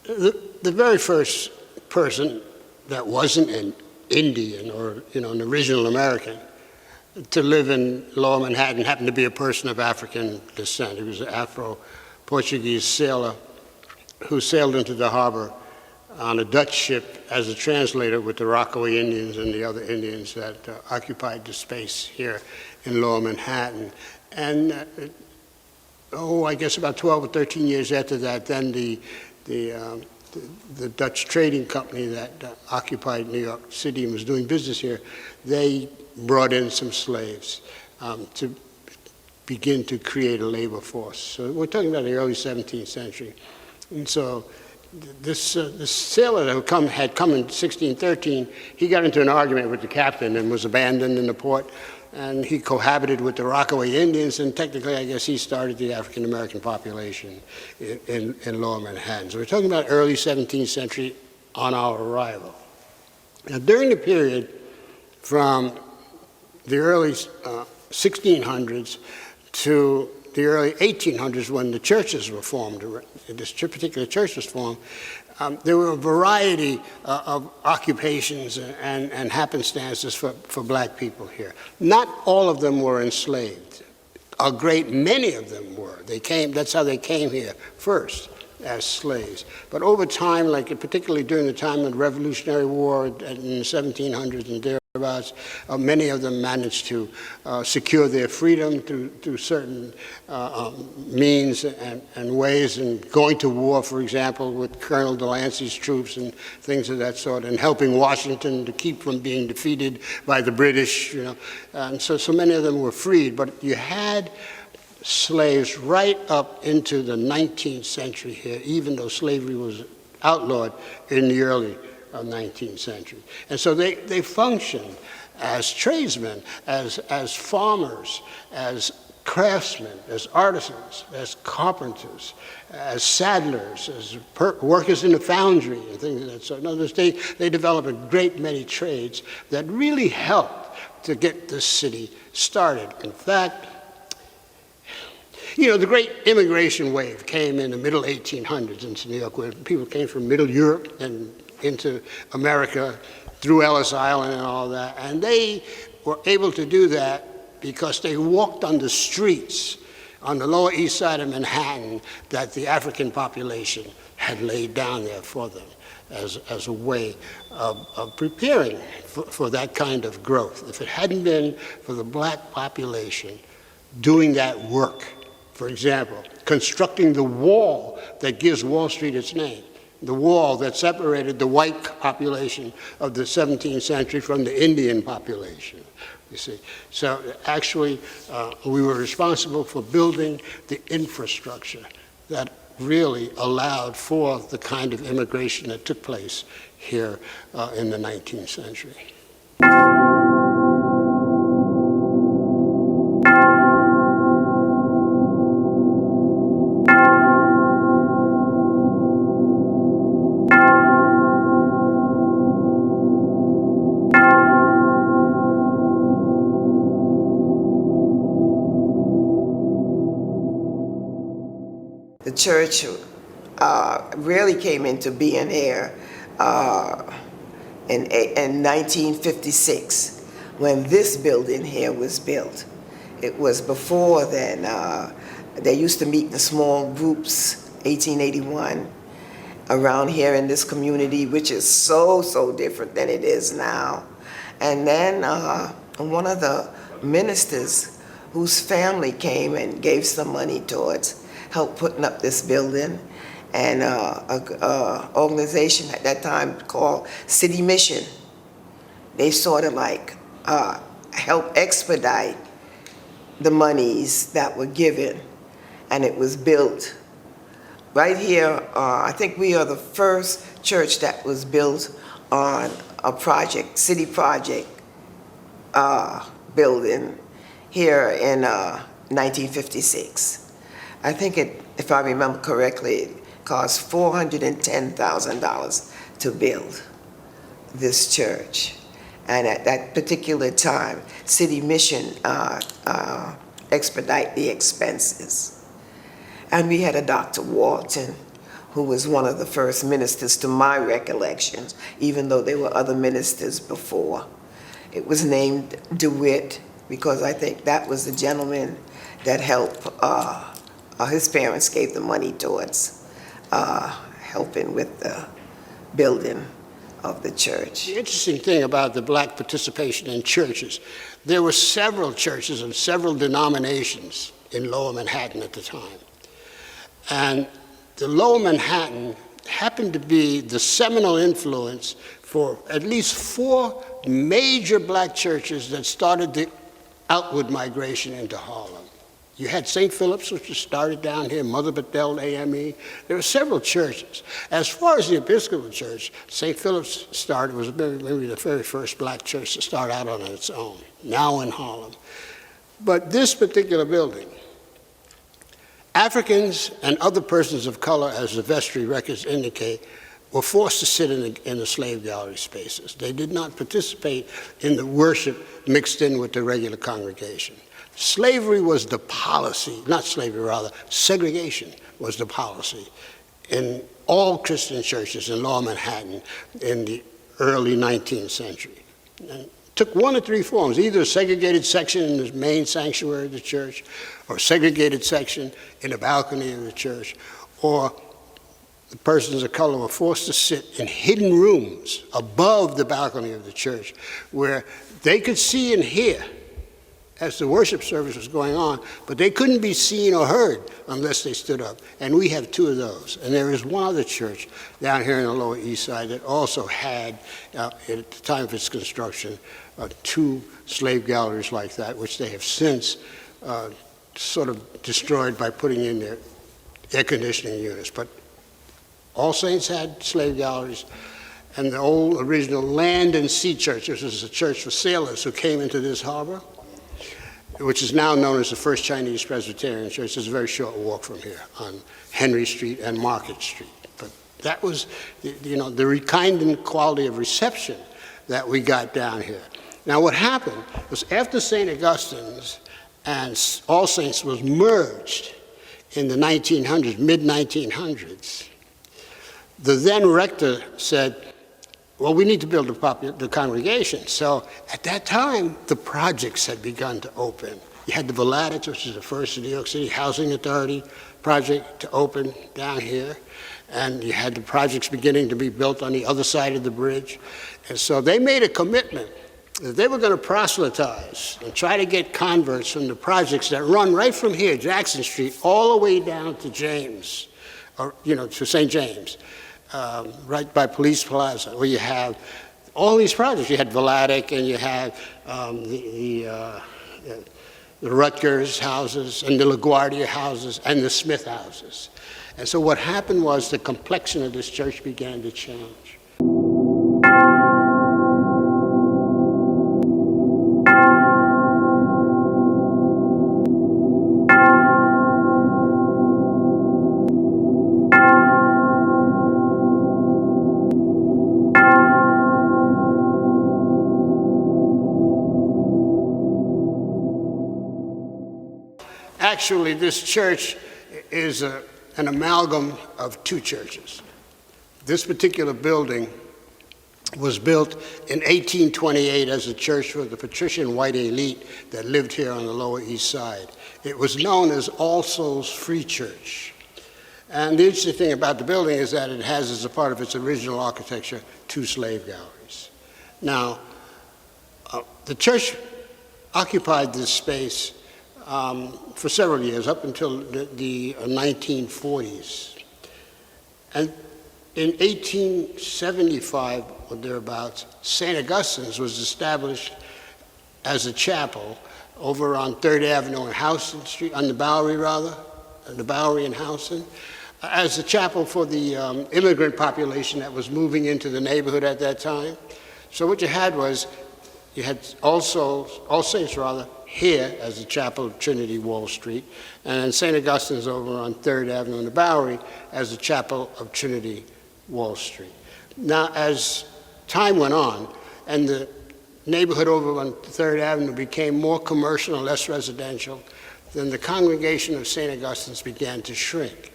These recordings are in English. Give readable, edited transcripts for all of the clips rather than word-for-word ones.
The very first person that wasn't an Indian or an original American to live in Lower Manhattan happened to be a person of African descent. He was an Afro-Portuguese sailor who sailed into the harbor on a Dutch ship as a translator with the Rockaway Indians and the other Indians that occupied the space here in Lower Manhattan. And I guess about 12 or 13 years after that, then the Dutch trading company that occupied New York City and was doing business here, they brought in some slaves to begin to create a labor force. So we're talking about the early 17th century. And so this sailor that had come in 1613, he got into an argument with the captain and was abandoned in the port. And he cohabited with the Rockaway Indians, and technically, I guess he started the African-American population in Lower Manhattan. So we're talking about early 17th century on our arrival. Now, during the period from the early 1600s to the early 1800s, when the churches were formed, this particular church was formed, there were a variety of occupations and happenstances for black people here. Not all of them were enslaved. A great many of them were. That's how they came here first, as slaves. But over time, like particularly during the time of the Revolutionary War in the 1700s and thereabouts, many of them managed to secure their freedom through certain means and ways, and going to war, for example, with Colonel Delancey's troops and things of that sort, and helping Washington to keep from being defeated by the British, And so many of them were freed, but you had slaves right up into the 19th century here, even though slavery was outlawed in the early 19th century. And so they functioned as tradesmen, as farmers, as craftsmen, as artisans, as carpenters, as saddlers, as workers in the foundry and things of that sort. In other words, they developed a great many trades that really helped to get this city started. In fact, the great immigration wave came in the middle 1800s into New York, where people came from Middle Europe and into America through Ellis Island and all that. And they were able to do that because they walked on the streets on the Lower East Side of Manhattan that the African population had laid down there for them as a way of preparing for that kind of growth. If it hadn't been for the black population doing that work, for example, constructing the wall that gives Wall Street its name, the wall that separated the white population of the 17th century from the Indian population, you see. So actually, we were responsible for building the infrastructure that really allowed for the kind of immigration that took place here in the 19th century. The church really came into being here in 1956 when this building here was built. It was before then. They used to meet in small groups, 1881, around here in this community, which is so different than it is now. And then one of the ministers whose family came and gave some money towards help putting up this building, and an organization at that time called City Mission. They sort of like help expedite the monies that were given, and it was built right here. I think we are the first church that was built on a project, city project building here in 1956. I think it, if I remember correctly, it cost $410,000 to build this church. And at that particular time, City Mission expedite the expenses. And we had a Dr. Walton who was one of the first ministers to my recollections, even though there were other ministers before. It was named DeWitt because I think that was the gentleman that helped, his parents gave the money towards helping with the building of the church. The interesting thing about the black participation in churches, there were several churches and several denominations in Lower Manhattan at the time. And the Lower Manhattan happened to be the seminal influence for at least 4 major black churches that started the outward migration into Harlem. You had St. Philip's, which was started down here, Mother Bethel, AME. There were several churches. As far as the Episcopal Church, St. Philip's was maybe the very first black church to start out on its own, now in Harlem. But this particular building, Africans and other persons of color, as the vestry records indicate, were forced to sit in the slave gallery spaces. They did not participate in the worship mixed in with the regular congregation. Slavery was the policy, not slavery rather, segregation was the policy in all Christian churches in Lower Manhattan in the early 19th century. And it took 1 of 3 forms, either a segregated section in the main sanctuary of the church, or a segregated section in the balcony of the church, or the persons of color were forced to sit in hidden rooms above the balcony of the church where they could see and hear as the worship service was going on, but they couldn't be seen or heard unless they stood up. And we have 2 of those. And there is one other church down here in the Lower East Side that also had, at the time of its construction, 2 slave galleries like that, which they have since sort of destroyed by putting in their air conditioning units. But All Saints had slave galleries, and the old original Land and Sea Church, which was a church for sailors who came into this harbor, which is now known as the First Chinese Presbyterian Church. It's a very short walk from here on Henry Street and Market Street. But that was, the kind and quality of reception that we got down here. Now what happened was after St. Augustine's and All Saints was merged in the 1900s, mid-1900s, the then rector said, well, we need to build the congregation. So at that time, the projects had begun to open. You had the Volatics, which is the first New York City Housing Authority project to open down here. And you had the projects beginning to be built on the other side of the bridge. And so they made a commitment that they were going to proselytize and try to get converts from the projects that run right from here, Jackson Street, all the way down to James, or, to St. James. Right by Police Plaza, where you have all these projects. You had Vladeck, and you had the Rutgers houses, and the LaGuardia houses, and the Smith houses. And so what happened was the complexion of this church began to change. Actually, this church is an amalgam of 2 churches. This particular building was built in 1828 as a church for the patrician white elite that lived here on the Lower East Side. It was known as All Souls Free Church. And the interesting thing about the building is that it has, as a part of its original architecture, 2 slave galleries. Now, the church occupied this space for several years, up until the 1940s. And in 1875 or thereabouts, St. Augustine's was established as a chapel over on 3rd Avenue and Houston Street, on the Bowery and Houston, as a chapel for the immigrant population that was moving into the neighborhood at that time. So what you had was, you had All Saints here as the Chapel of Trinity, Wall Street, and St. Augustine's over on 3rd Avenue in the Bowery as the Chapel of Trinity, Wall Street. Now, as time went on, and the neighborhood over on 3rd Avenue became more commercial and less residential, then the congregation of St. Augustine's began to shrink.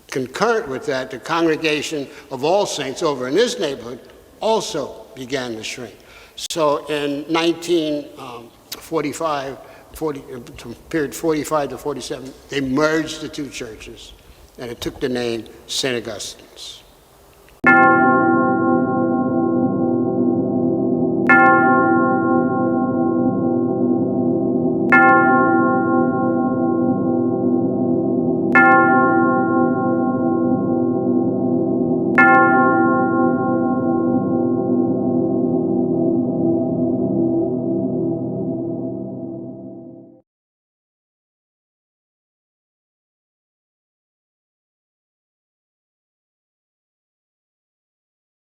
concurrent with that, the congregation of All Saints over in this neighborhood also began to shrink. So in 1945, period 45 to 47, they merged the two churches, and it took the name St. Augustine's.